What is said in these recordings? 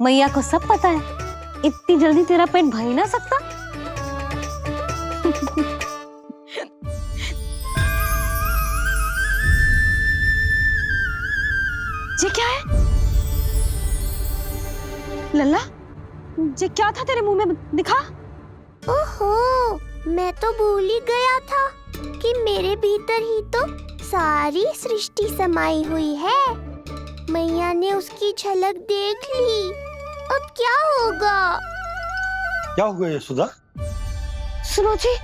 मैया को सब पता है, इतनी जल्दी तेरा पेट भर ही ना सकता। ये क्या है लल्ला? ये क्या था तेरे मुंह में, दिखा। ओहो, मैं तो भूल ही गया था कि मेरे भीतर ही तो सारी सृष्टि समाई हुई है। मैया ने उसकी झलक देख ली, अब क्या होगा? क्या हुआ यशोदा? सुनो जी,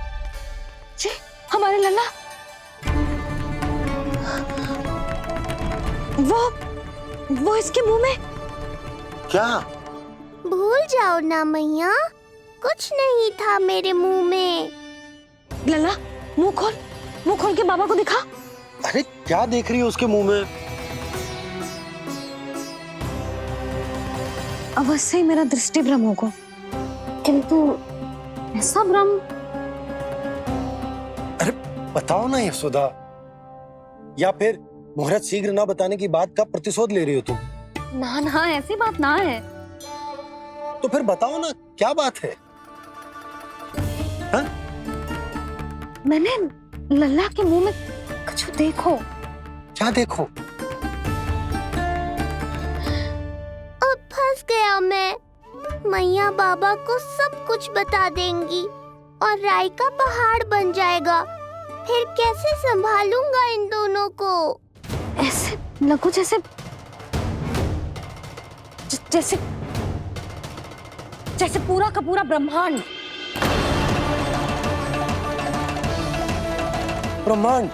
जी हमारे लल्ला वो इसके मुंह में। क्या? भूल जाओ ना मैया, कुछ नहीं था मेरे मुंह में। लल्ला मुंह खोल के बाबा को दिखा। अरे क्या देख रही है उसके मुंह में? अवश्य ही मेरा दृष्टि भ्रम होगा, किंतु ऐसा भ्रम। अरे बताओ ना यशोदा, या फिर मुहूर्त शीघ्र ना बताने की बात का प्रतिशोध ले रही हो तुम? ना ना, ऐसी बात ना है। तो फिर बताओ ना, क्या बात है? हा? मैंने लल्ला के मुंह में कुछ देखो। क्या देखो? अब फंस गया मैं। मैया बाबा को सब कुछ बता देंगी और राय का पहाड़ बन जाएगा। फिर कैसे संभालूंगा इन दोनों को? ऐसे लगो जैसे जैसे पूरा का पूरा ब्रह्मांड। ब्रह्मांड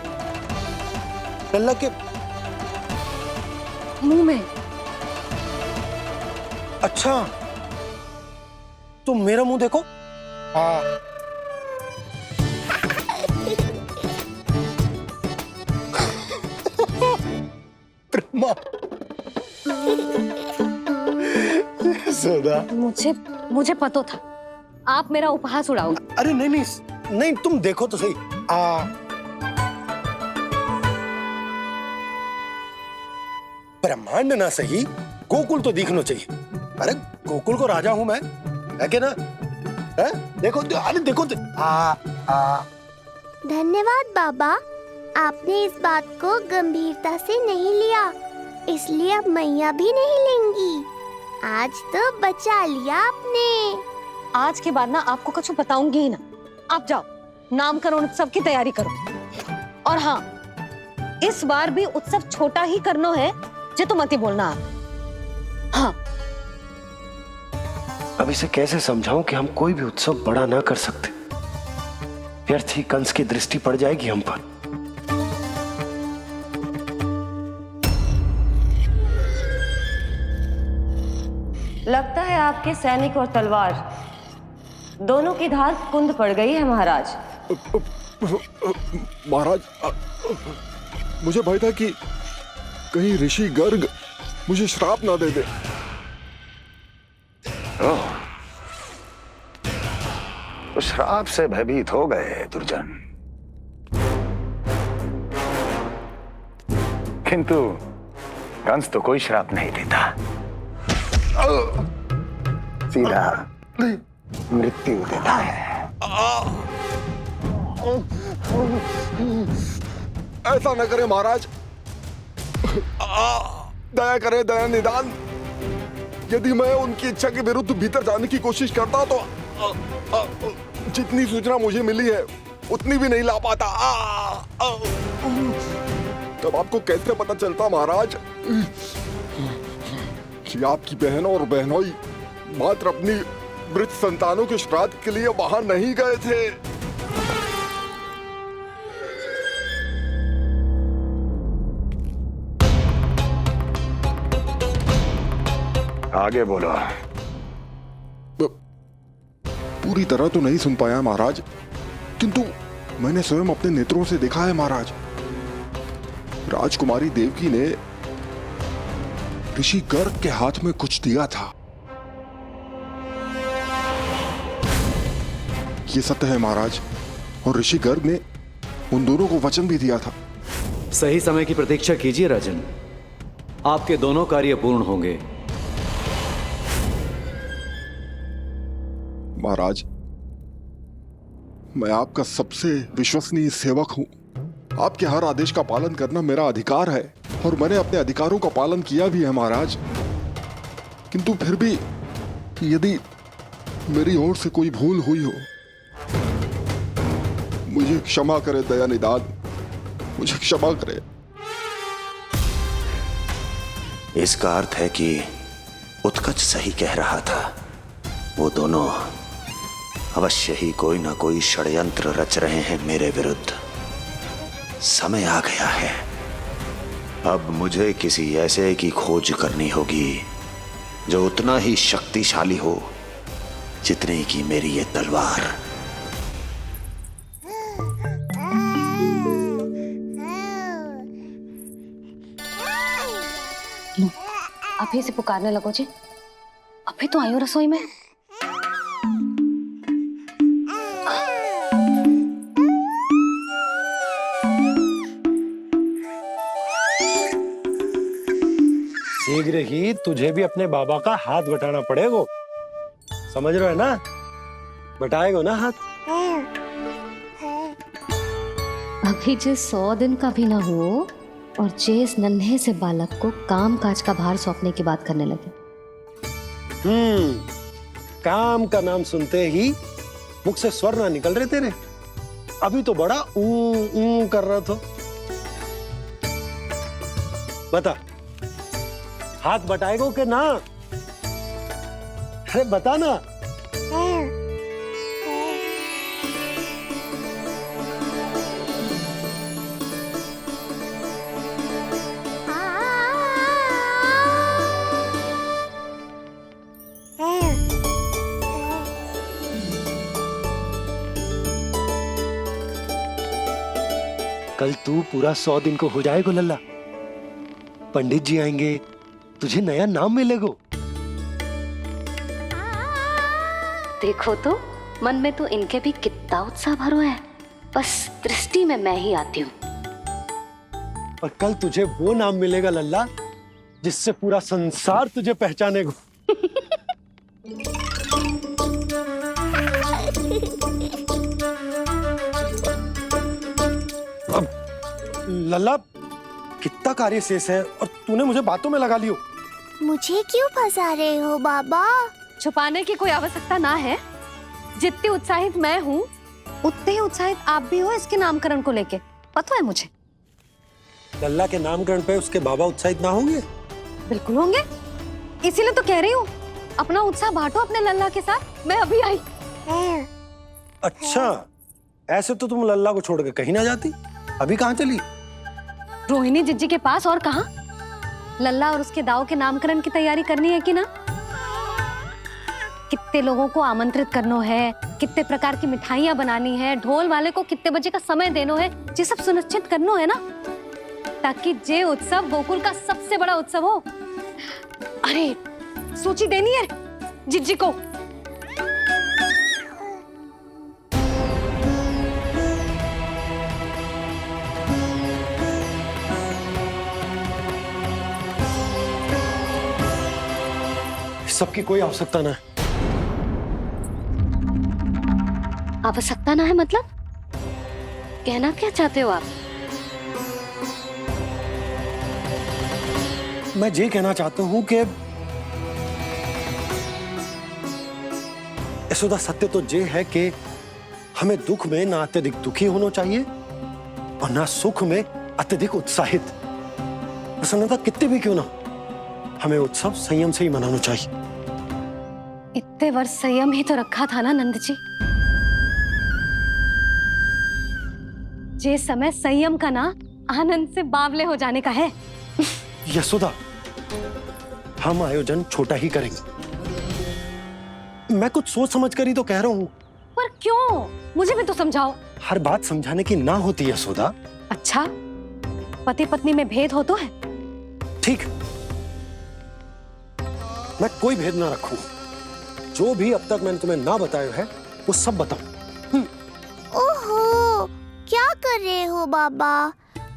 लल्ला के मुंह में। अच्छा, तुम मेरा मुंह देखो। हाँ। यशोदा, मुझे पता था आप मेरा उपहास उड़ाओगे। अरे नहीं, तुम देखो तो सही। ब्रह्मांड ना सही, गोकुल तो दिखना चाहिए। अरे गोकुल को राजा हूं मैं, है कि ना? है? देखो, अरे देखो। धन्यवाद बाबा, आपने इस बात को गंभीरता से नहीं लिया, इसलिए अब मैया भी नहीं लेंगी। आज तो बचा लिया आपने। आज के बाद ना आपको कुछ बताऊंगी ही ना। आप जाओ, नामकरण उत्सव की तैयारी करो। और हाँ, इस बार भी उत्सव छोटा ही करना है, जो तो मत ही बोलना आप। हाँ। अब इसे कैसे समझाऊं कि हम कोई भी उत्सव बड़ा ना कर सकते? व्यर्थ ही कंस की दृष्टि पड़ जाएगी हम पर। लगता है आपके सैनिक और तलवार दोनों की धार कुंद पड़ गई है महाराज। महाराज, मुझे भय था कि कहीं ऋषि गर्ग मुझे श्राप ना दे दे। तो श्राप से भयभीत हो गए दुर्जन, किंतु कंस तो कोई श्राप नहीं देता, सीधा मृत्यु देता है। ऐसा न करे महाराज, दया करे, दया निदान। यदि मैं उनकी इच्छा के विरुद्ध भीतर जाने की कोशिश करता तो जितनी सूचना मुझे मिली है उतनी भी नहीं ला पाता। तब आपको कैसे पता चलता महाराज कि आपकी बहन और बहनोई मात्र अपनी मृत संतानों के श्राद्ध के लिए वहां नहीं गए थे? आगे बोलो। पूरी तरह तो नहीं सुन पाया महाराज, किंतु मैंने स्वयं अपने नेत्रों से देखा है महाराज। राजकुमारी देवकी ने ऋषि गर्ग के हाथ में कुछ दिया था। ये सत्य है महाराज, और ऋषि गर्ग ने उन दोनों को वचन भी दिया था। सही समय की प्रतीक्षा कीजिए राजन, आपके दोनों कार्य पूर्ण होंगे। महाराज, मैं आपका सबसे विश्वसनीय सेवक हूं। आपके हर आदेश का पालन करना मेरा अधिकार है और मैंने अपने अधिकारों का पालन किया भी है महाराज। किंतु फिर भी यदि मेरी ओर से कोई भूल हुई हो, मुझे क्षमा करे दयानिदान, मुझे क्षमा करे। इसका अर्थ है कि उत्कच सही कह रहा था। वो दोनों अवश्य ही कोई ना कोई षड्यंत्र रच रहे हैं मेरे विरुद्ध। समय आ गया है, अब मुझे किसी ऐसे की खोज करनी होगी जो उतना ही शक्तिशाली हो जितनी की मेरी ये तलवार। अभी से पुकारने लगो जी, अभी तो आई हो रसोई में। शीघ्र ही तुझे भी अपने बाबा का हाथ बटाना पड़ेगा, समझ रहे हो ना? बटाएगो ना हाथ? अभी जो 100 दिन का भी ना हो और जिस नन्हे से बालक को काम काज का भार सौंपने की बात करने लगे। काम का नाम सुनते ही मुख से स्वर ना निकल रहे तेरे। अभी तो बड़ा ऊ कर रहा था। बता, हाथ बटाएगो कि ना? अरे बता ना। कल तू पूरा 100 दिन को हो जाएगा लल्ला। पंडित जी आएंगे, तुझे नया नाम मिलेगा। देखो तो मन में तो इनके भी कितना उत्साह भरो है, बस दृष्टि में मैं ही आती हूँ। और कल तुझे वो नाम मिलेगा लल्ला जिससे पूरा संसार तुझे पहचानेगा। अब लल्ला, कितना कार्य शेष है और तूने मुझे बातों में लगा लियो। मुझे क्यों फंसा रहे हो बाबा? छुपाने की कोई आवश्यकता ना है। जितनी उत्साहित मैं हूँ उतने ही उत्साहित आप भी हो इसके नामकरण को लेके, पता है मुझे। लल्ला के नामकरण पे उसके बाबा उत्साहित ना होंगे? बिल्कुल होंगे, इसीलिए तो कह रही हूँ अपना उत्साह बांटो अपने लल्ला के साथ। मैं अभी आई। अच्छा, ऐसे तो तुम लल्ला को छोड़ के कहीं ना जाती। अभी कहाँ चली? रोहिणी जिज्जी के पास, और कहाँ? लल्ला और उसके दाऊ के नामकरण की तैयारी करनी है कि ना? कितने लोगों को आमंत्रित करना है, कितने प्रकार की मिठाइयां बनानी है, ढोल वाले को कितने बजे का समय देना है, ये सब सुनिश्चित करना है ना, ताकि जे उत्सव गोकुल का सबसे बड़ा उत्सव हो। अरे सूची देनी है जिज्जी को। सबकी कोई आवश्यकता ना है। आवश्यकता ना है मतलब? कहना क्या चाहते हो आप? मैं ये कहना चाहता हूं कि यशोदा, सत्य तो ये है कि हमें दुख में ना अत्यधिक दुखी होना चाहिए और ना सुख में अत्यधिक उत्साहित। प्रसन्नता कितने भी क्यों ना, हमें उत्सव संयम से ही मनाना चाहिए। इतने वर्ष संयम ही तो रखा था ना नंद जी। ये समय संयम का ना आनंद से बावले हो जाने का है। यशोदा, हम आयोजन छोटा ही करेंगे। मैं कुछ सोच समझ कर ही तो कह रहा हूँ। पर क्यों? मुझे भी तो समझाओ। हर बात समझाने की ना होती यशोदा। अच्छा, पति पत्नी में भेद हो तो है? ठीक, मैं कोई भेद ना रखूं। जो भी अब तक मैंने तुम्हें ना बताया है वो सब बताऊं। ओहो, क्या कर रहे हो बाबा?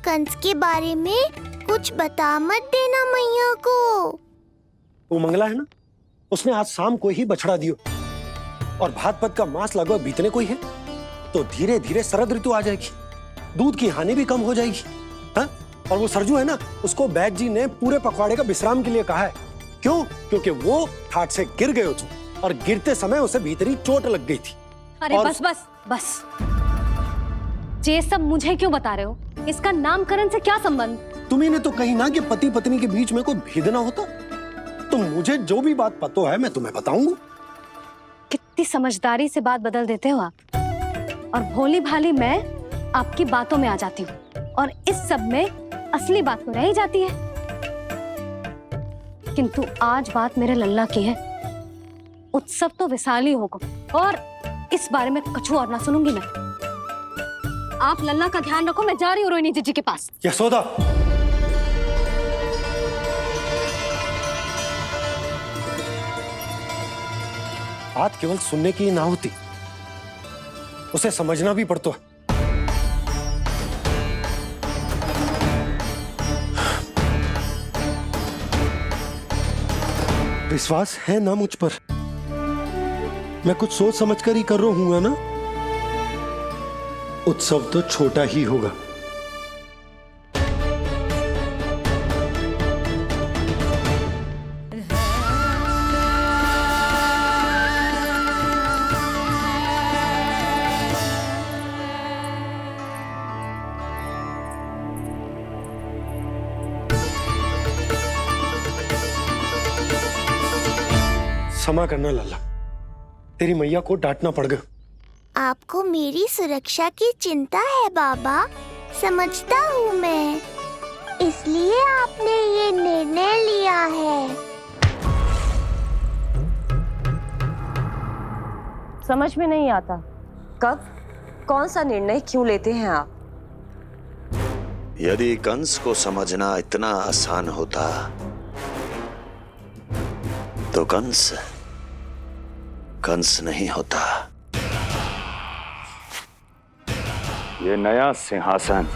कंस के बारे में कुछ बता मत देना मैया को। वो मंगला है ना, उसने आज शाम को ही बछड़ा दियो। और भाद्रपद का मास लगभग बीतने को ही है, तो धीरे धीरे शरद ऋतु आ जाएगी, दूध की हानि भी कम हो जाएगी। हाँ? और वो सरजू है ना, उसको बैद जी ने पूरे पखवाड़े का विश्राम के लिए कहा है। क्यों? क्योंकि वो ठाट से गिर गए थे और गिरते समय उसे भीतरी चोट लग गई थी। अरे बस बस बस, ये सब मुझे क्यों बता रहे हो? इसका नामकरण से क्या संबंध? तुम्ही ने तो कही ना कि पति पत्नी के बीच में कोई भेद ना होता। तो मुझे जो भी बात पता है मैं तुम्हें बताऊंगा। कितनी समझदारी से बात बदल देते हो आप, और भोली भाली मैं आपकी बातों में आ जाती हूँ और इस सब में असली बात तो रह ही जाती है। किंतु आज बात मेरे लल्ला की है। उत्सव तो विशाल ही होगा और इस बारे में कछु और ना सुनूंगी मैं। आप लल्ला का ध्यान रखो, मैं जा रही हूँ रोहिणी जीजी के पास। यशोदा, बात केवल सुनने की ना होती, उसे समझना भी पड़ता है। विश्वास है ना मुझ पर? मैं कुछ सोच समझ कर ही कर रहा हूँ ना। उत्सव तो छोटा ही होगा। क्षमा करना लल्ला, तेरी मैया को डांटना पड़ गया। आपको मेरी सुरक्षा की चिंता है बाबा, समझता हूँ मैं, इसलिए आपने ये निर्णय लिया है। समझ में नहीं आता, कब कौन सा निर्णय क्यों लेते हैं आप? यदि कंस को समझना इतना आसान होता तो कंस नहीं होता। ये नया सिंहासन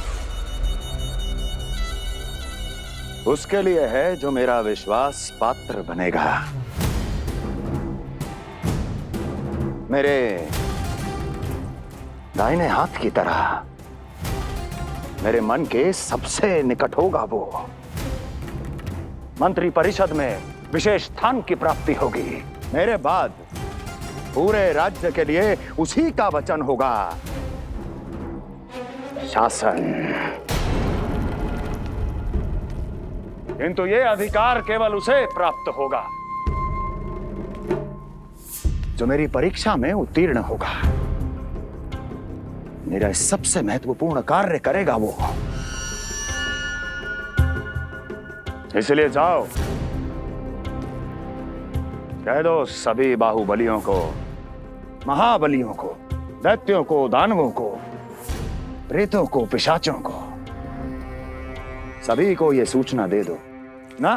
उसके लिए है जो मेरा विश्वास पात्र बनेगा। मेरे दाहिने हाथ की तरह मेरे मन के सबसे निकट होगा वो। मंत्री परिषद में विशेष स्थान की प्राप्ति होगी। मेरे बाद पूरे राज्य के लिए उसी का वचन होगा। शासन। किंतु ये अधिकार केवल उसे प्राप्त होगा जो मेरी परीक्षा में उत्तीर्ण होगा। मेरा सबसे महत्वपूर्ण कार्य करेगा वो। इसलिए जाओ, कह दो सभी बाहुबलियों को, महाबलियों को, दैत्यों को, दानवों को, प्रेतों को, पिशाचों को, सभी को यह सूचना दे दो ना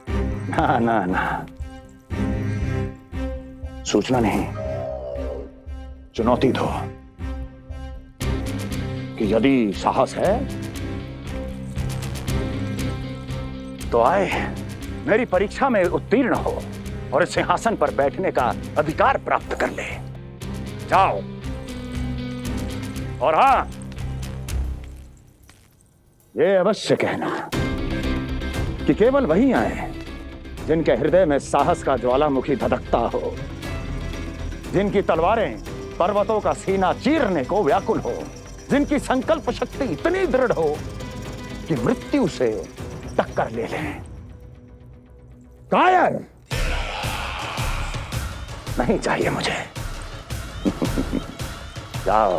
ना ना ना, सूचना नहीं, चुनौती दो कि यदि साहस है तो आए, मेरी परीक्षा में उत्तीर्ण हो और इस सिंहासन पर बैठने का अधिकार प्राप्त कर ले। जाओ। और हां, ये अवश्य कहना कि केवल वही आए जिनके हृदय में साहस का ज्वालामुखी धधकता हो, जिनकी तलवारें पर्वतों का सीना चीरने को व्याकुल हो, जिनकी संकल्प शक्ति इतनी दृढ़ हो कि मृत्यु से टक्कर ले लें। कायर नहीं चाहिए मुझे। जाओ।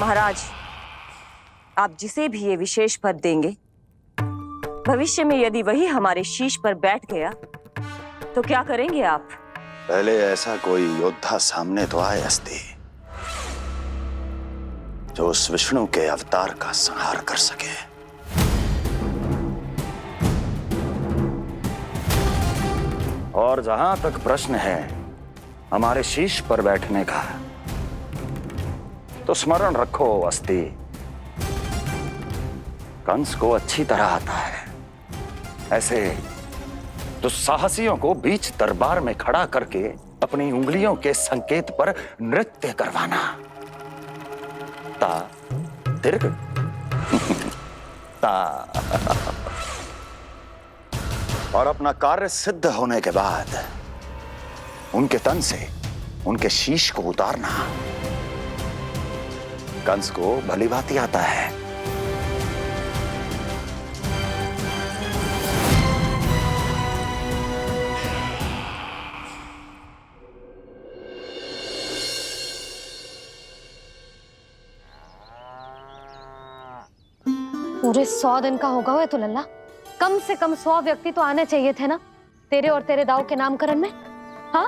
महाराज, आप जिसे भी ये विशेष पद देंगे, भविष्य में यदि वही हमारे शीश पर बैठ गया तो क्या करेंगे आप? पहले ऐसा कोई योद्धा सामने तो आए अस्ति, जो उस विष्णु के अवतार का संहार कर सके। और जहां तक प्रश्न है हमारे शीश पर बैठने का, तो स्मरण रखो अस्ति, कंस को अच्छी तरह आता है ऐसे तो साहसियों को बीच दरबार में खड़ा करके अपनी उंगलियों के संकेत पर नृत्य करवाना। ता दीर्घ ता। और अपना कार्य सिद्ध होने के बाद उनके तन से उनके शीश को उतारना कंस को भली भांति आता है। पूरे 100 दिन का होगा हुआ तो लल्ला, कम से कम 100 व्यक्ति तो आने चाहिए थे ना तेरे और तेरे दाऊ के नामकरण में। हाँ,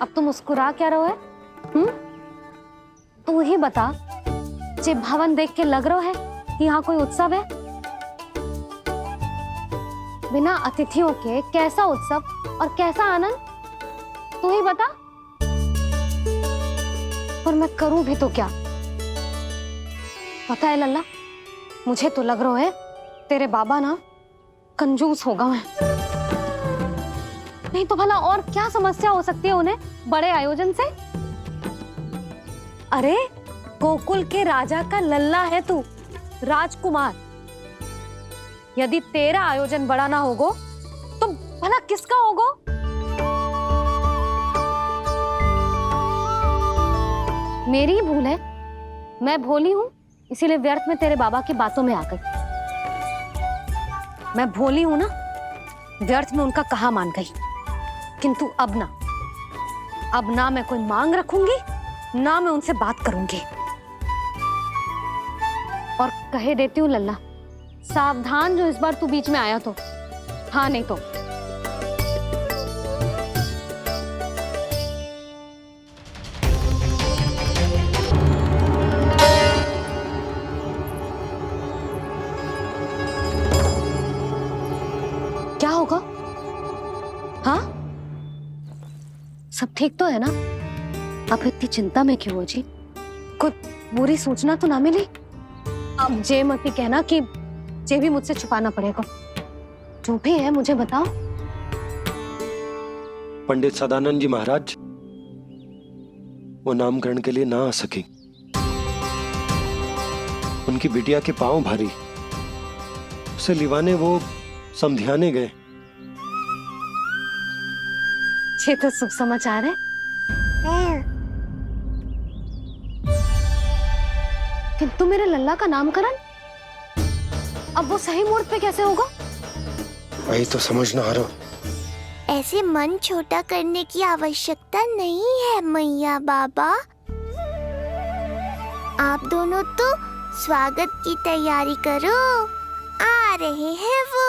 अब तुम मुस्कुरा क्या रहो है? तू ही बता, जे भवन देख के लग रहा है कि यहाँ कोई उत्सव है? बिना अतिथियों के कैसा उत्सव और कैसा आनंद, तू ही बता। और मैं करूं भी तो क्या? पता है लल्ला, मुझे तो लग रहा है तेरे बाबा ना कंजूस होगा है। नहीं तो भला और क्या समस्या हो सकती है उन्हें बड़े आयोजन से? अरे गोकुल के राजा का लल्ला है तू, राजकुमार। यदि तेरा आयोजन बड़ा ना होगो तो भला किसका होगो? मेरी भूल है, मैं भोली हूं, इसीलिए व्यर्थ में तेरे बाबा की बातों में आ गई। मैं भोली हूं ना, व्यर्थ में उनका कहा मान गई। किंतु अब ना मैं कोई मांग रखूंगी, ना मैं उनसे बात करूंगी। और कहे देती हूँ लल्ला, सावधान जो इस बार तू बीच में आया तो। हाँ नहीं तो क्या होगा? हाँ, सब ठीक तो है ना? आप इतनी चिंता में क्यों हो जी? कुछ बुरी सूचना तो ना मिली? अब जे मत ही कहना कि जे भी मुझसे छुपाना पड़ेगा। जो भी है मुझे बताओ। पंडित सदानंद जी महाराज वो नामकरण के लिए ना आ सके। उनकी बिटिया के पांव भारी, उसे लिवाने वो समधियाने गए। ये तो शुभ समाचार है। किंतु मेरे लल्ला का नामकरण अब वो सही मुहूर्त पे कैसे होगा? वही तो समझ ना आ रहा। ऐसे मन छोटा करने की आवश्यकता नहीं है मैया बाबा। आप दोनों तो स्वागत की तैयारी करो, आ रहे हैं वो।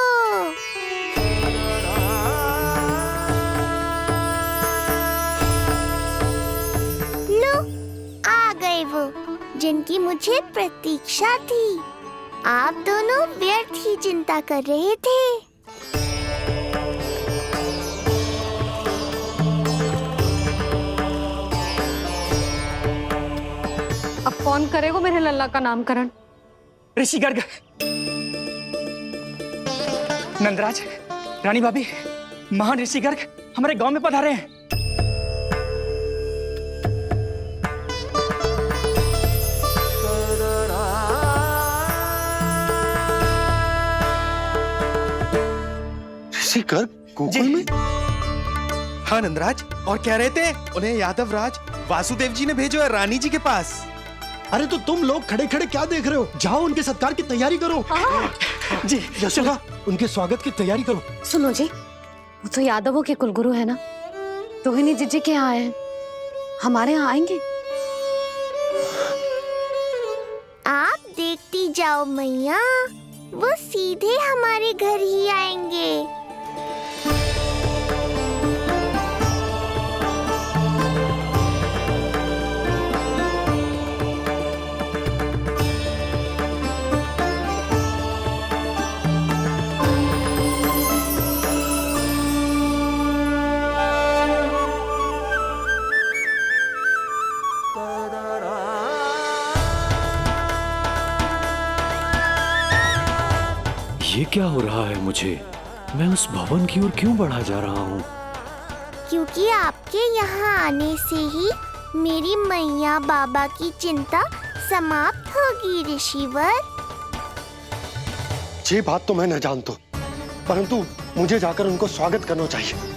लो, आ गए वो जिनकी मुझे प्रतीक्षा थी। आप दोनों व्यर्थ ही चिंता कर रहे थे। अब कौन करेगा मेरे लल्ला का नामकरण? ऋषि गर्ग, नंदराज, रानी भाभी, महान ऋषि गर्ग हमारे गांव में पधारे हैं। ऋषि गर्ग गोकुल में? हाँ नंदराज, और कह रहे थे उन्हें यादव राज वासुदेव जी ने भेजो है रानी जी के पास। अरे तो तुम लोग खड़े खड़े क्या देख रहे हो? जाओ उनके सत्कार की तैयारी करो। जी यशोदा, उनके स्वागत की तैयारी करो। सुनो जी, वो तो यादवों के कुलगुरु है ना, रोहिणी जीजी के यहाँ आए, हमारे यहाँ आएंगे। आप देखती जाओ मैया, वो सीधे हमारे घर ही आएंगे। ये क्या हो रहा है मुझे? मैं उस भवन की ओर क्यों बढ़ा जा रहा हूँ? क्योंकि आपके यहाँ आने से ही मेरी मैया बाबा की चिंता समाप्त होगी ऋषिवर। ये बात तो मैं न जानता, परंतु मुझे जाकर उनको स्वागत करना चाहिए।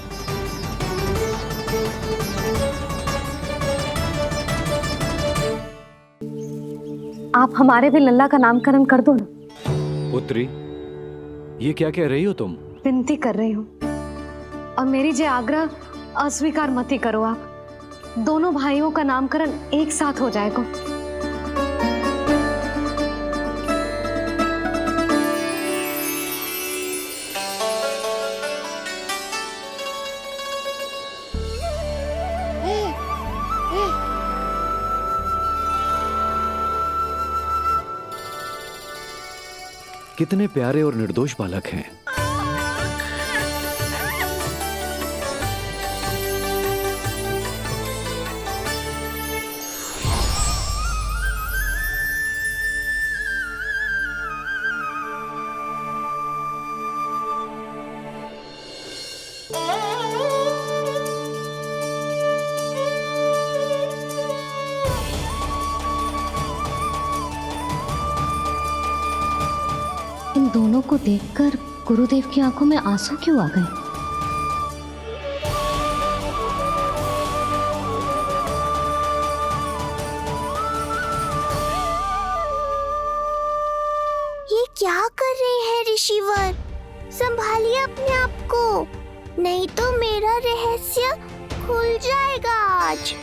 आप हमारे भी लल्ला का नामकरण कर दो ना। पुत्री, ये क्या कह रही हो तुम? विनती कर रही हूँ, और मेरी जे आग्रह अस्वीकार मत ही करो। आप दोनों भाइयों का नामकरण एक साथ हो जाएगा। कितने प्यारे और निर्दोष बालक हैं। इन दोनों को देखकर गुरुदेव की आंखों में आंसू क्यों आ गए? ये क्या कर रहे हैं ऋषिवर? संभालिए अपने आप को, नहीं तो मेरा रहस्य खुल जाएगा आज।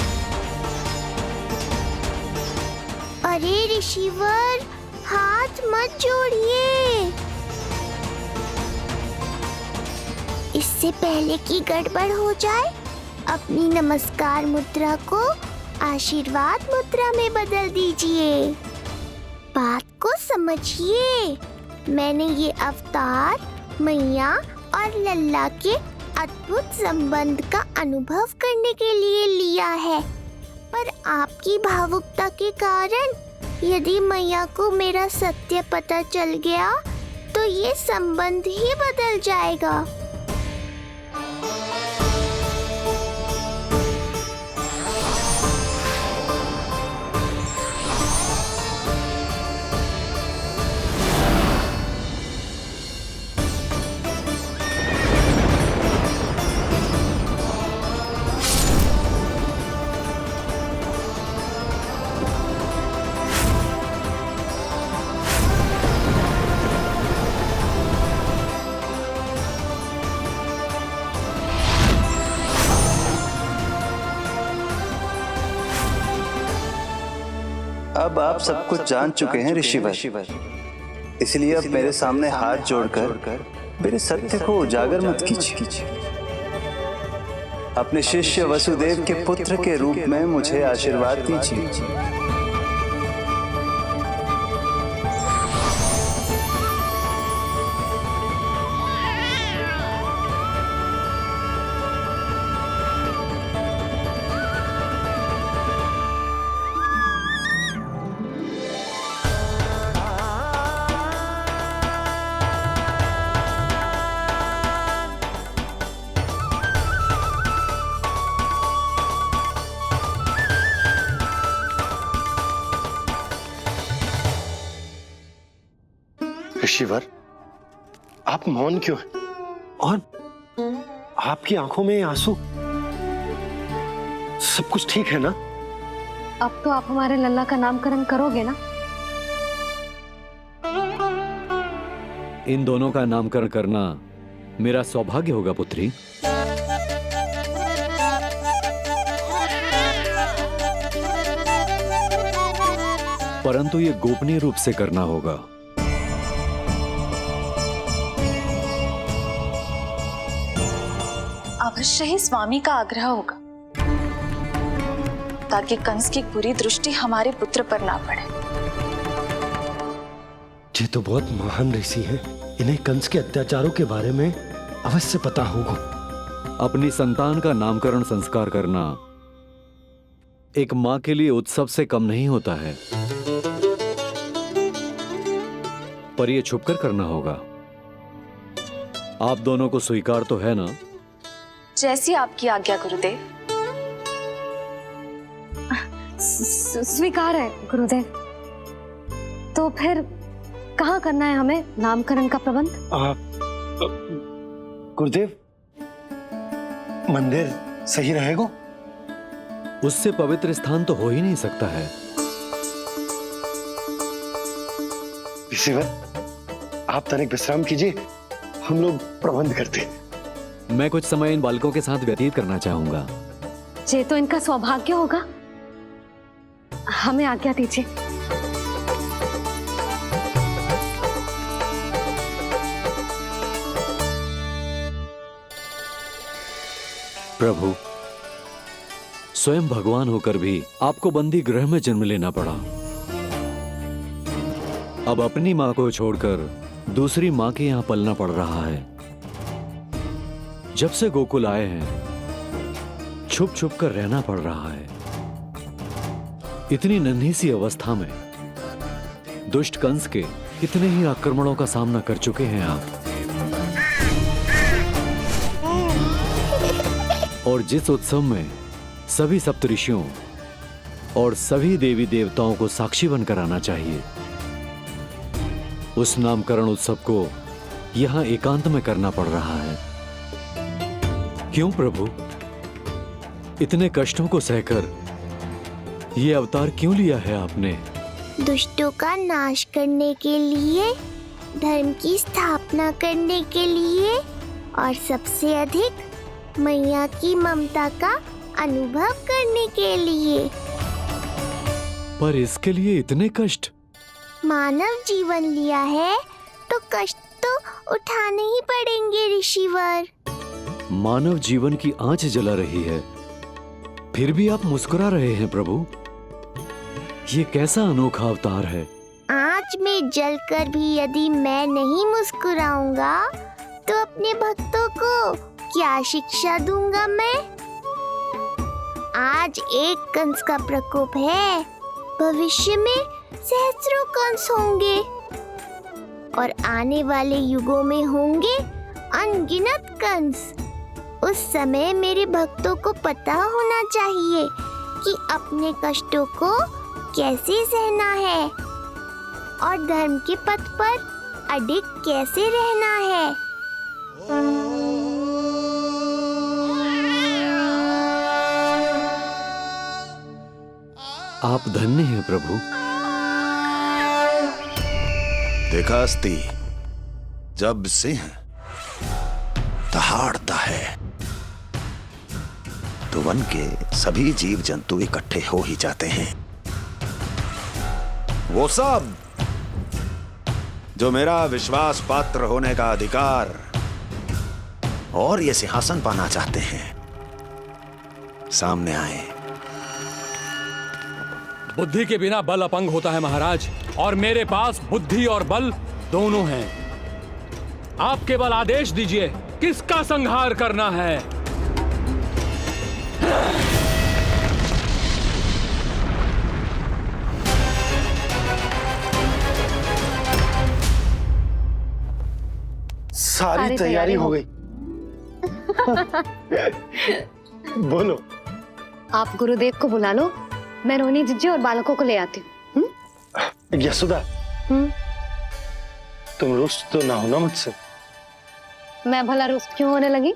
अरे ऋषिवर, हाथ मत जोड़िए। इससे पहले कि गड़बड़ हो जाए, अपनी नमस्कार मुद्रा को आशीर्वाद मुद्रा में बदल दीजिए। बात को समझिए। मैंने ये अवतार मैया और लल्ला के अद्भुत संबंध का अनुभव करने के लिए लिया है, पर आपकी भावुकता के कारण यदि मैया को मेरा सत्य पता चल गया तो ये संबंध ही बदल जाएगा। अब आप सब कुछ जान चुके हैं ऋषिवर, इसलिए अब मेरे सामने हाथ जोड़कर मेरे सत्य को उजागर मत कीजिए। अपने शिष्य वसुदेव के पुत्र के रूप में मुझे आशीर्वाद दीजिए। ऋषिवर, आप मौन क्यों हैं? और आपकी आंखों में आंसू? सब कुछ ठीक है ना? अब तो आप हमारे लल्ला का नामकरण करोगे ना? इन दोनों का नामकरण करना मेरा सौभाग्य होगा पुत्री। परंतु ये गोपनीय रूप से करना होगा। अवश्य ही स्वामी का आग्रह होगा, ताकि कंस की बुरी दृष्टि हमारे पुत्र पर ना पड़े। ये तो बहुत महान ऋषि हैं, इन्हें कंस के अत्याचारों के बारे में अवश्य पता होगा। अपनी संतान का नामकरण संस्कार करना एक मां के लिए उत्सव से कम नहीं होता है, पर यह छुपकर करना होगा। आप दोनों को स्वीकार तो है ना? जैसी आपकी आज्ञा गुरुदेव। स्वीकार है गुरुदेव। तो फिर कहाँ करना है हमें नामकरण का प्रबंध? गुरुदेव, मंदिर सही रहेगा? उससे पवित्र स्थान तो हो ही नहीं सकता है। ऋषिवर, आप तनिक विश्राम कीजिए, हम लोग प्रबंध करते हैं। मैं कुछ समय इन बालकों के साथ व्यतीत करना चाहूंगा। ये तो इनका सौभाग्य होगा। हमें आज्ञा दीजिए। प्रभु, स्वयं भगवान होकर भी आपको बंदी गृह में जन्म लेना पड़ा। अब अपनी मां को छोड़कर दूसरी मां के यहां पलना पड़ रहा है। जब से गोकुल आए हैं, छुप छुप कर रहना पड़ रहा है। इतनी नन्ही सी अवस्था में दुष्ट कंस के कितने ही आक्रमणों का सामना कर चुके हैं आप। और जिस उत्सव में सभी सप्तऋषियों और सभी देवी देवताओं को साक्षी बनकर आना चाहिए, उस नामकरण उत्सव को यहां एकांत में करना पड़ रहा है। क्यों प्रभु, इतने कष्टों को सहकर ये अवतार क्यों लिया है आपने? दुष्टों का नाश करने के लिए, धर्म की स्थापना करने के लिए और सबसे अधिक मैया की ममता का अनुभव करने के लिए। पर इसके लिए इतने कष्ट? मानव जीवन लिया है तो कष्ट तो उठाने ही पड़ेंगे ऋषिवर। मानव जीवन की आंच जला रही है, फिर भी आप मुस्कुरा रहे हैं प्रभु। ये कैसा अनोखा अवतार है। आंच में जलकर भी यदि मैं नहीं मुस्कुराऊंगा तो अपने भक्तों को क्या शिक्षा दूंगा मैं? आज एक कंस का प्रकोप है, भविष्य में सहस्रों कंस होंगे और आने वाले युगों में होंगे अनगिनत कंस। उस समय मेरे भक्तों को पता होना चाहिए कि अपने कष्टों को कैसे सहना है और धर्म के पथ पर अडिग कैसे रहना है। आप धन्य हैं प्रभु। देखा अस्ति, जब सिंह दहाड़ता है तो वन के सभी जीव जंतु इकट्ठे हो ही जाते हैं। वो सब जो मेरा विश्वास पात्र होने का अधिकार और ये सिंहासन पाना चाहते हैं, सामने आए। बुद्धि के बिना बल अपंग होता है महाराज, और मेरे पास बुद्धि और बल दोनों हैं। आप केवल आदेश दीजिए किसका संहार करना है। सारी तैयारी हो गई। बोलो। आप गुरुदेव को बुला लो, मैं रोनी जीजी और बालकों को ले आती हूँ। यशोदा, तुम रुष्ट तो ना हो ना मुझसे? मैं भला रुष्ट क्यों होने लगी?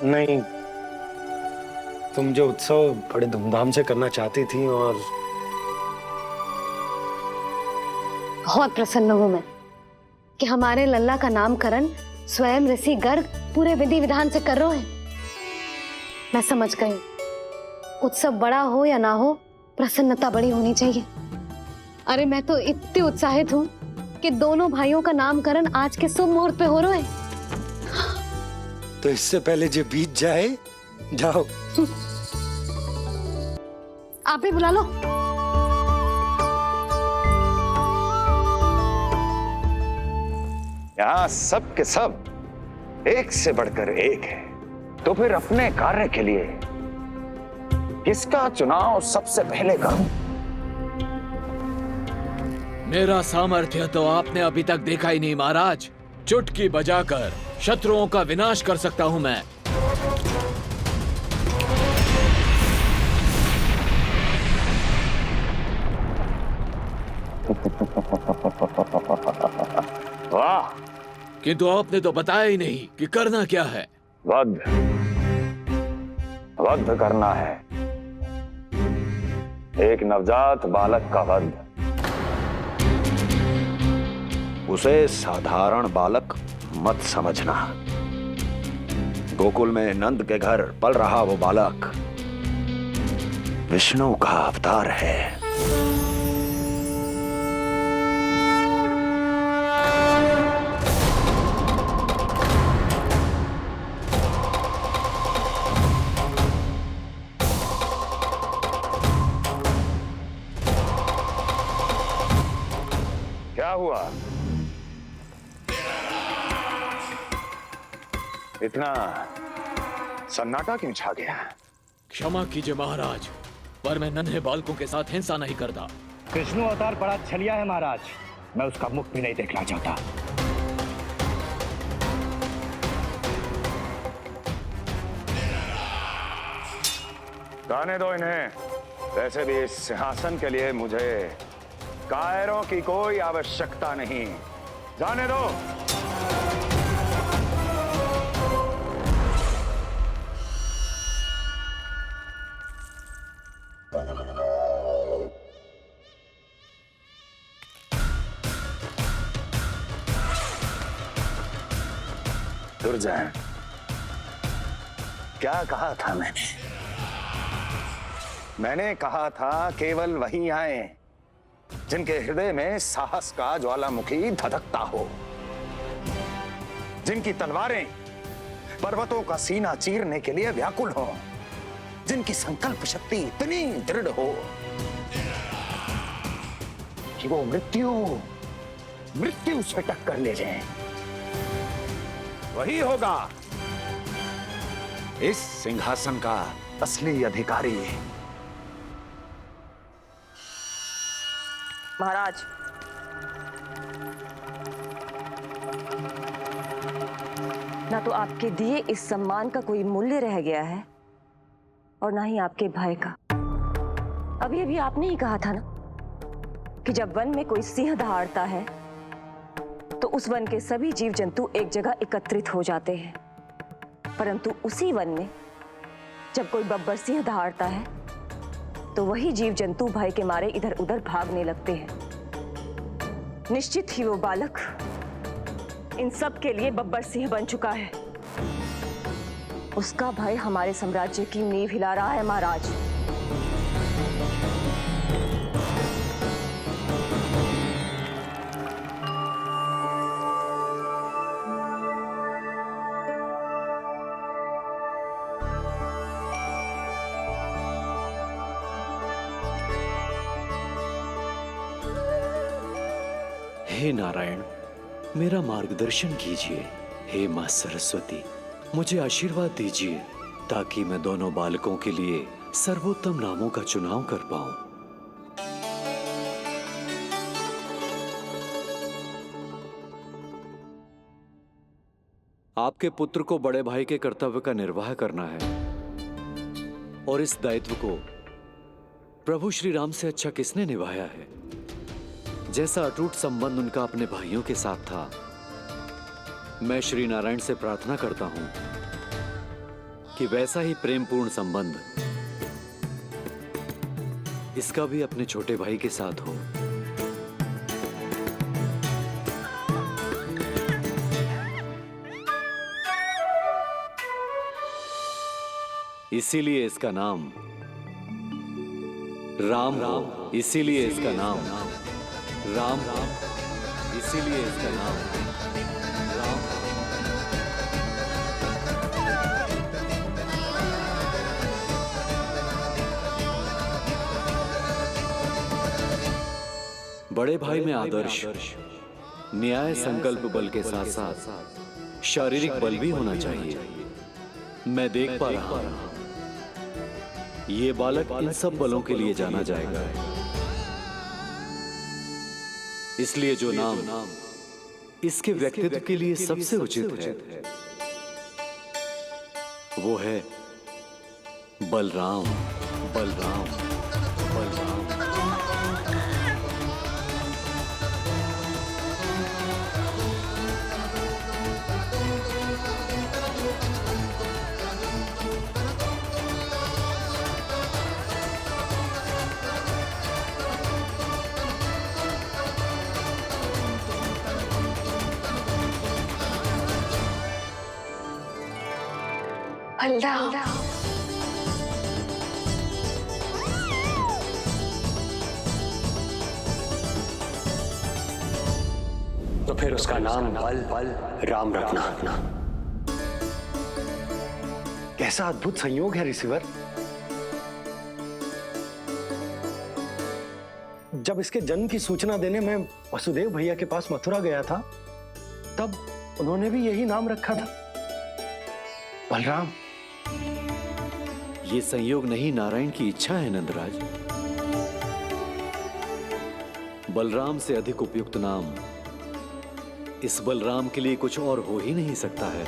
नहीं, तुम जो उत्सव बड़े धूमधाम से करना चाहती थी और बहुत प्रसन्न हूँ मैं कि हमारे लल्ला का नामकरण स्वयं ऋषि गर्ग पूरे विधि विधान से कर रहे हैं। मैं समझ गई, उत्सव बड़ा हो या ना हो, प्रसन्नता बड़ी होनी चाहिए। अरे मैं तो इतनी उत्साहित हूँ कि दोनों भाइयों का नामकरण आज के शुभ मुहूर्त पे हो रहा है। तो इससे पहले जो बीत जाए, जाओ। आप भी बुला लो। यहाँ सब के सब एक से बढ़कर एक है, तो फिर अपने कार्य के लिए किसका चुनाव सबसे पहले करूं? मेरा सामर्थ्य तो आपने अभी तक देखा ही नहीं महाराज। चुटकी बजाकर शत्रुओं का विनाश कर सकता हूं मैं। वाह! किंतु आपने तो बताया ही नहीं कि करना क्या है। वध करना है, एक नवजात बालक का वध। उसे साधारण बालक मत समझना। गोकुल में नंद के घर पल रहा वो बालक विष्णु का अवतार है। क्या हुआ? इतना सन्नाटा क्यों छा गया? क्षमा कीजिए महाराज, पर मैं नन्हे बालकों के साथ हिंसा नहीं करता। विष्णु अवतार बड़ा छलिया है महाराज, मैं उसका मुख भी नहीं देखना चाहता। जाने दो इन्हें। वैसे भी इस सिंहासन के लिए मुझे कायरों की कोई आवश्यकता नहीं। जाने दो। दुर्जन, क्या कहा था मैंने कहा था केवल वही आए जिनके हृदय में साहस का ज्वालामुखी धधकता हो, जिनकी तलवारें पर्वतों का सीना चीरने के लिए व्याकुल हो, जिनकी संकल्प शक्ति इतनी दृढ़ हो कि वो मृत्यु से टक्कर ले जाएं। वही होगा इस सिंहासन का असली अधिकारी। महाराज, ना तो आपके दिए इस सम्मान का कोई मूल्य रह गया है और ना ही आपके भय का। अभी अभी आपने ही कहा था ना कि जब वन में कोई सिंह दहाड़ता है तो उस वन के सभी जीव जंतु एक जगह एकत्रित हो जाते हैं, परंतु उसी वन में जब कोई बब्बर सिंह दहाड़ता है तो वही जीव जंतु भय के मारे इधर उधर भागने लगते हैं। निश्चित ही वो बालक इन सब के लिए बब्बर सिंह बन चुका है। उसका भय हमारे साम्राज्य की नींव हिला रहा है महाराज। हे नारायण, मेरा मार्गदर्शन कीजिए। हे मां सरस्वती, मुझे आशीर्वाद दीजिए ताकि मैं दोनों बालकों के लिए सर्वोत्तम नामों का चुनाव कर पाऊं। आपके पुत्र को बड़े भाई के कर्तव्य का निर्वाह करना है और इस दायित्व को प्रभु श्री राम से अच्छा किसने निभाया है? जैसा अटूट संबंध उनका अपने भाइयों के साथ था, मैं श्री नारायण से प्रार्थना करता हूं कि वैसा ही प्रेमपूर्ण संबंध इसका भी अपने छोटे भाई के साथ हो। इसीलिए इसका नाम राम, इसीलिए इसका नाम राम, इसीलिए इसका नाम राम। बड़े भाई में आदर्श, न्याय, संकल्प बल के साथ साथ शारीरिक बल भी होना चाहिए। मैं देख पा रहा हूं ये बालक इन सब बलों के लिए जाना जाएगा। इसलिए जो नाम इसके व्यक्तित्व के लिए सबसे उचित है, वो है बलराम। बलराम, बलराम। बलराम। तो फिर उसका नाम बल राम रखना। कैसा अद्भुत संयोग है रिसीवर। जब इसके जन्म की सूचना देने मैं वसुदेव भैया के पास मथुरा गया था, तब उन्होंने भी यही नाम रखा था, बलराम। ये संयोग नहीं, नारायण की इच्छा है नंदराज। बलराम से अधिक उपयुक्त नाम इस बलराम के लिए कुछ और हो ही नहीं सकता है।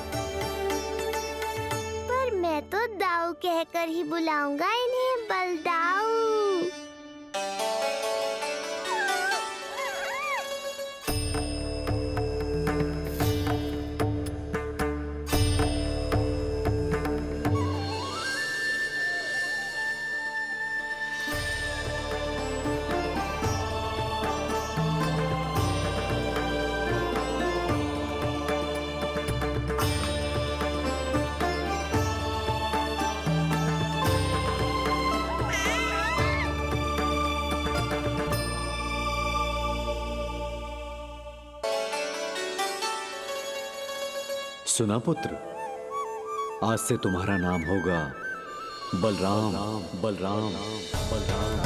पर मैं तो दाऊ कहकर ही बुलाऊंगा इन्हें, बलदाऊ। सुना पुत्र, आज से तुम्हारा नाम होगा बलराम। बलराम, बलराम।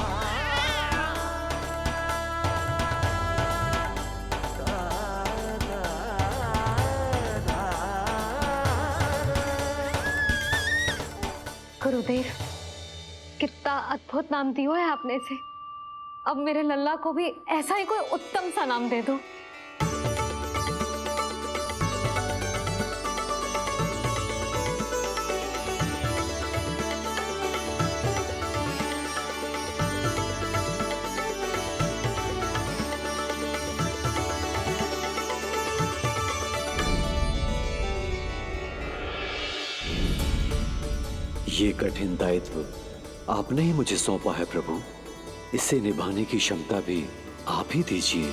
गुरुदेव, कितना अद्भुत नाम दिया है आपने इसे। अब मेरे लल्ला को भी ऐसा ही कोई उत्तम सा नाम दे दो। ये कठिन दायित्व आपने ही मुझे सौंपा है प्रभु। इसे निभाने की क्षमता भी आप ही दीजिए।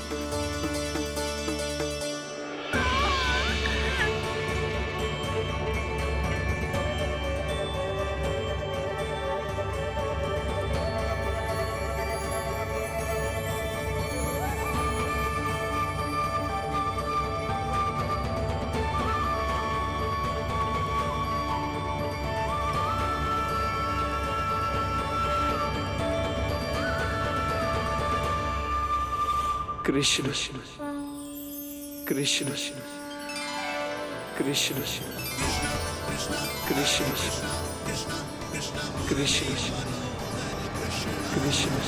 कृष्ण कृष्ण कृष्ण कृष्ण कृष्ण कृष्ण कृष्ण कृष्ण।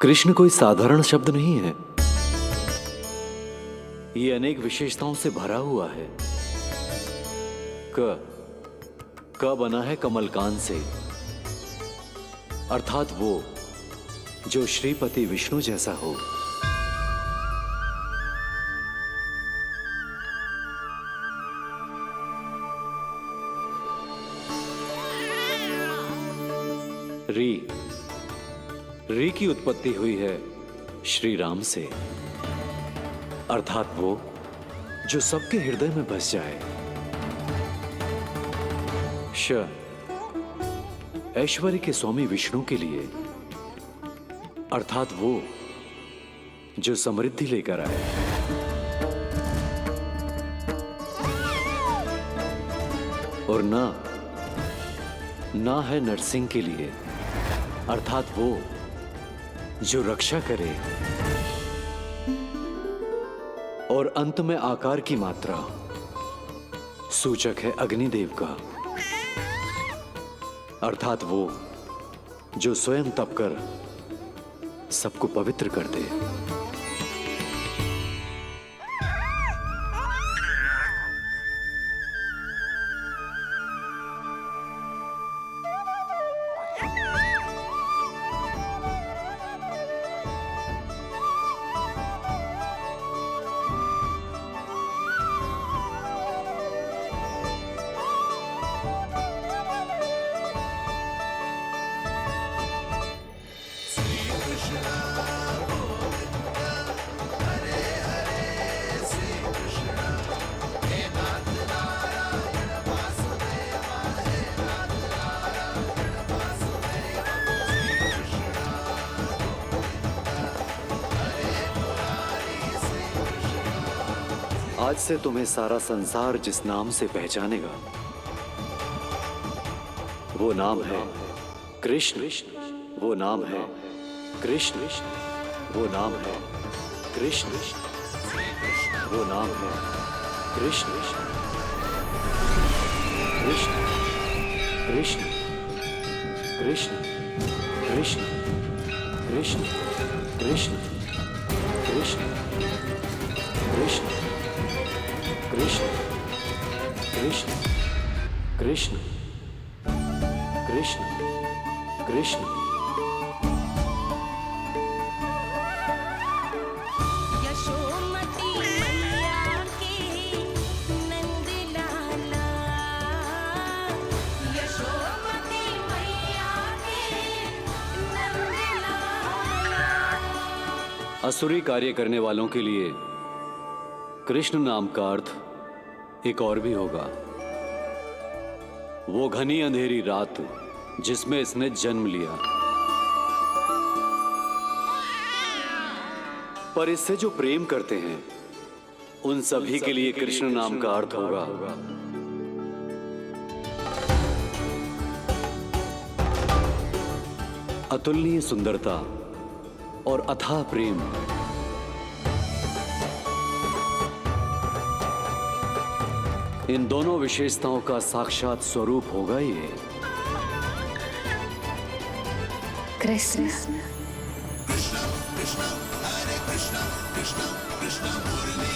कृष्ण कोई साधारण शब्द नहीं है। ये अनेक विशेषताओं से भरा हुआ है। क बना है कमलकांत से, अर्थात वो जो श्रीपति विष्णु जैसा हो। री की उत्पत्ति हुई है श्री राम से, अर्थात वो जो सबके हृदय में बस जाए। श ऐश्वर्य के स्वामी विष्णु के लिए, अर्थात वो जो समृद्धि लेकर आए। और ना है नरसिंह के लिए, अर्थात वो जो रक्षा करे। और अंत में आकार की मात्रा सूचक है अग्निदेव का, अर्थात वो जो स्वयं तप कर सबको पवित्र कर दे। आज से तुम्हें सारा संसार जिस नाम से पहचानेगा वो नाम है कृष्ण। वो नाम है कृष्ण। वो नाम है कृष्ण। वो नाम है कृष्ण। कृष्ण कृष्ण कृष्ण कृष्ण कृष्ण कृष्ण कृष्ण कृष्ण कृष्ण कृष्ण कृष्ण कृष्ण कृष्ण। यशोमती मैया के नंद लाला, यशोमती मैया के नंद लाला। असुरी कार्य करने वालों के लिए कृष्ण नाम का अर्थ एक और भी होगा। वो घनी अंधेरी रात जिसमें इसने जन्म लिया, पर इससे जो प्रेम करते हैं उन सभी के लिए कृष्ण नाम का अर्थ होगा अतुलनीय सुंदरता और अथाह प्रेम। इन दोनों विशेषताओं का साक्षात स्वरूप होगा ये कृष्ण। कृष्ण कृष्ण हरे कृष्ण कृष्ण कृष्ण मुरली